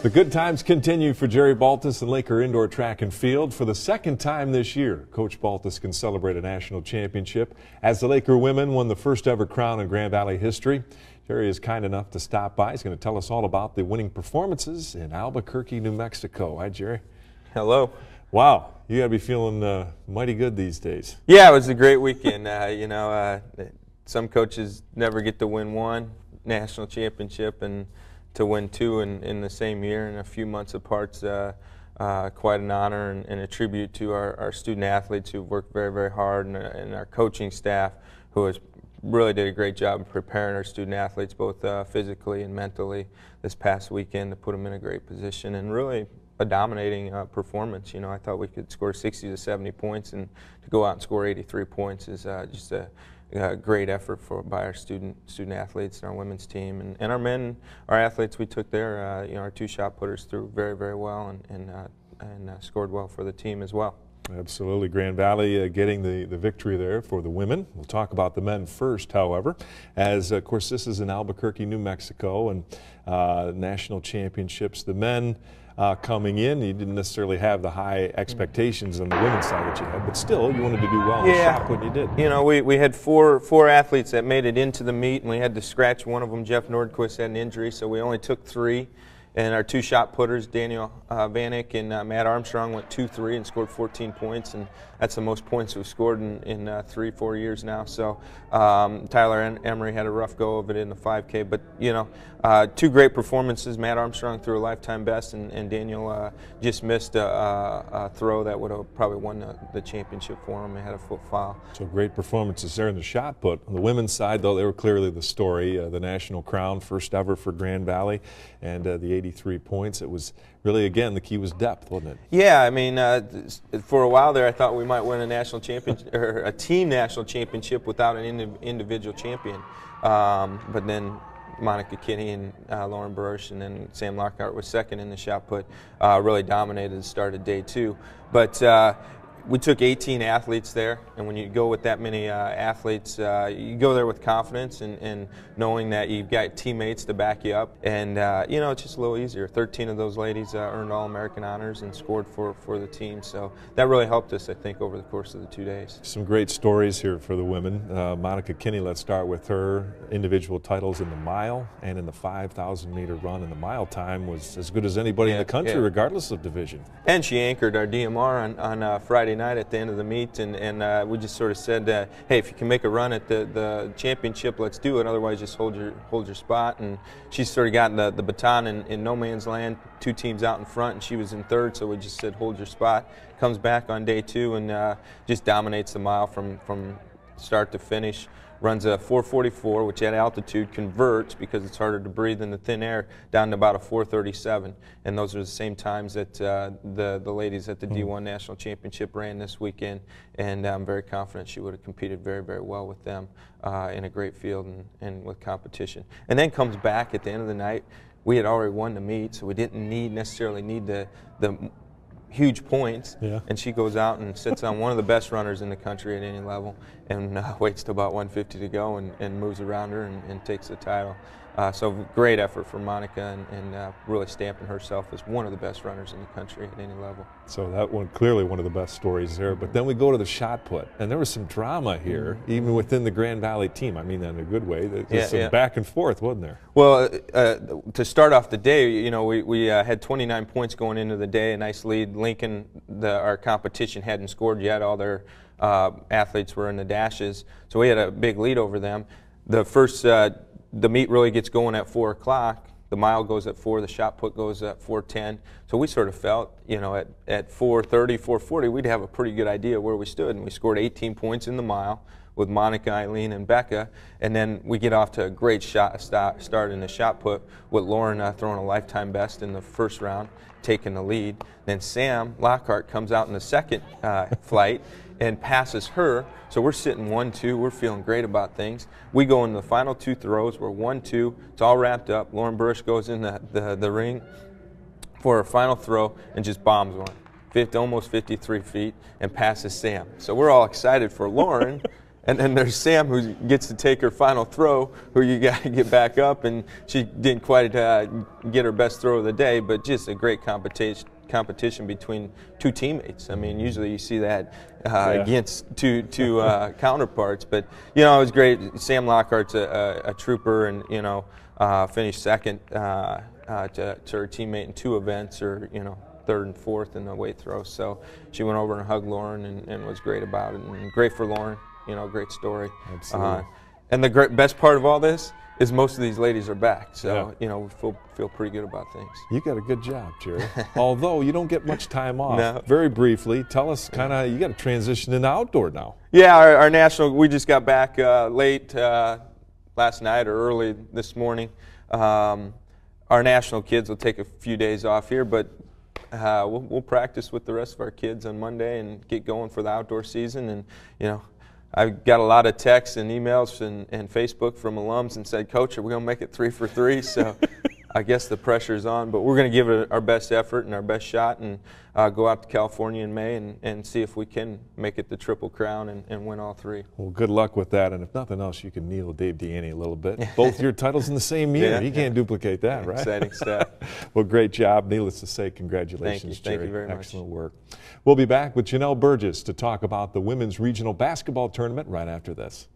The good times continue for Jerry Baltes and Laker Indoor Track and Field. For the second time this year, Coach Baltes can celebrate a national championship as the Laker women won the first ever crown in Grand Valley history. Jerry is kind enough to stop by. He's going to tell us all about the winning performances in Albuquerque, New Mexico. Hi, Jerry. Hello. Wow, you got to be feeling mighty good these days. Yeah, it was a great weekend. Some coaches never get to win one national championship, and to win two in the same year and a few months apart, quite an honor and a tribute to our student athletes who worked very, very hard, and our coaching staff who has really did a great job of preparing our student athletes both physically and mentally this past weekend to put them in a great position and really a dominating performance. You know, I thought we could score 60 to 70 points, and to go out and score 83 points is just a great effort by our student athletes and our women's team, and our athletes. We took there, our two shot putters through very, very well and scored well for the team as well. Absolutely. Grand Valley getting the victory there for the women. We'll talk about the men first, however, as of course this is in Albuquerque, New Mexico, and national championships. The men coming in, you didn't necessarily have the high expectations on the women's side that you had, but still you wanted to do well in the shot put, and you did. You know, we had four athletes that made it into the meet, and we had to scratch one of them. Jeff Nordquist had an injury, so we only took three. And our two shot putters, Daniel Vanek and Matt Armstrong, went 2-3 and scored 14 points, and that's the most points we've scored in 3-4 years now. So Tyler Emery had a rough go of it in the 5K, but two great performances. Matt Armstrong threw a lifetime best, and Daniel just missed a throw that would have probably won the championship for him. He had a foot foul. So great performances there in the shot put. On the women's side, though, they were clearly the story. The national crown, first ever for Grand Valley, and the 83 points. It was really, again, the key was depth, wasn't it? Yeah, I mean, for a while there, I thought we might win a national championship or a team national championship without an individual champion. But then Monica Kinney and Lauren Baruch, and then Sam Lockhart was second in the shot put, really dominated the start of day two. But we took 18 athletes there, and when you go with that many athletes, you go there with confidence and knowing that you've got teammates to back you up, and it's just a little easier. 13 of those ladies earned All-American honors and scored for the team, so that really helped us, I think, over the course of the 2 days. Some great stories here for the women. Monica Kinney, let's start with her. Individual titles in the mile and in the 5,000-meter run, and the mile time was as good as anybody in the country, regardless of division. And she anchored our DMR on Friday night at the end of the meet, and we just sort of said, hey, if you can make a run at the championship, let's do it. Otherwise, just hold your spot. And she sort of got the baton in no man's land, two teams out in front, and she was in third. So we just said, hold your spot. Comes back on day two and just dominates the mile from start to finish. Runs a 4:44, which at altitude converts, because it's harder to breathe in the thin air, down to about a 4:37. And those are the same times that the ladies at the D1 National Championship ran this weekend. And I'm very confident she would have competed very, very well with them in a great field and with competition. And then comes back at the end of the night. We had already won the meet, so we didn't necessarily need the huge points, and she goes out and sits on one of the best runners in the country at any level, and waits till about 150 to go and moves around her and takes the title. So great effort for Monica, and really stamping herself as one of the best runners in the country at any level. So that one, clearly one of the best stories there. But then we go to the shot put, and there was some drama here, even within the Grand Valley team. I mean that in a good way. There's some back and forth, wasn't there? Well, to start off the day, we had 29 points going into the day, a nice lead. Lincoln, our competition, hadn't scored yet. All their athletes were in the dashes, so we had a big lead over them. The meet really gets going at 4 o'clock. The mile goes at 4. The shot put goes at 4:10. So we sort of felt, at 4:30, 4:40, we'd have a pretty good idea where we stood. And we scored 18 points in the mile with Monica, Eileen, and Becca. And then we get off to a great start in the shot put with Lauren throwing a lifetime best in the first round, taking the lead. Then Sam Lockhart comes out in the second flight and passes her. So we're sitting 1-2. We're feeling great about things. We go into the final two throws. We're 1-2. It's all wrapped up. Lauren Baruch goes in the ring for her final throw and just bombs one, almost 53 feet, and passes Sam. So we're all excited for Lauren. And then there's Sam, who gets to take her final throw, who you got to get back up, and she didn't quite get her best throw of the day, but just a great competition between two teammates. I mean, usually you see that against two counterparts, but it was great. Sam Lockhart's a trooper, and finished second to her teammate in 2 events, or third and fourth in the weight throw. So she went over and hugged Lauren and was great about it, and great for Lauren. Great story. Absolutely. And the best part of all this is most of these ladies are back. So, we feel pretty good about things. You got a good job, Jerry. Although you don't get much time off. No. Very briefly, tell us you got to transition into outdoor now. Yeah, our national, we just got back late last night or early this morning. Our national kids will take a few days off here, but we'll practice with the rest of our kids on Monday and get going for the outdoor season. And, I've got a lot of texts and emails and Facebook from alums and said, Coach, are we going to make it 3 for 3? So I guess the pressure's on, but we're going to give it our best effort and our best shot, and go out to California in May and see if we can make it the Triple Crown and win all 3. Well, good luck with that, and if nothing else, you can kneel Dave Deaney a little bit. Both your titles in the same year. Yeah, you can't duplicate that, right? Exciting stuff. Well, great job. Needless to say, congratulations, Jerry. Thank you very much. Excellent work. We'll be back with Janelle Burgess to talk about the women's regional basketball tournament right after this.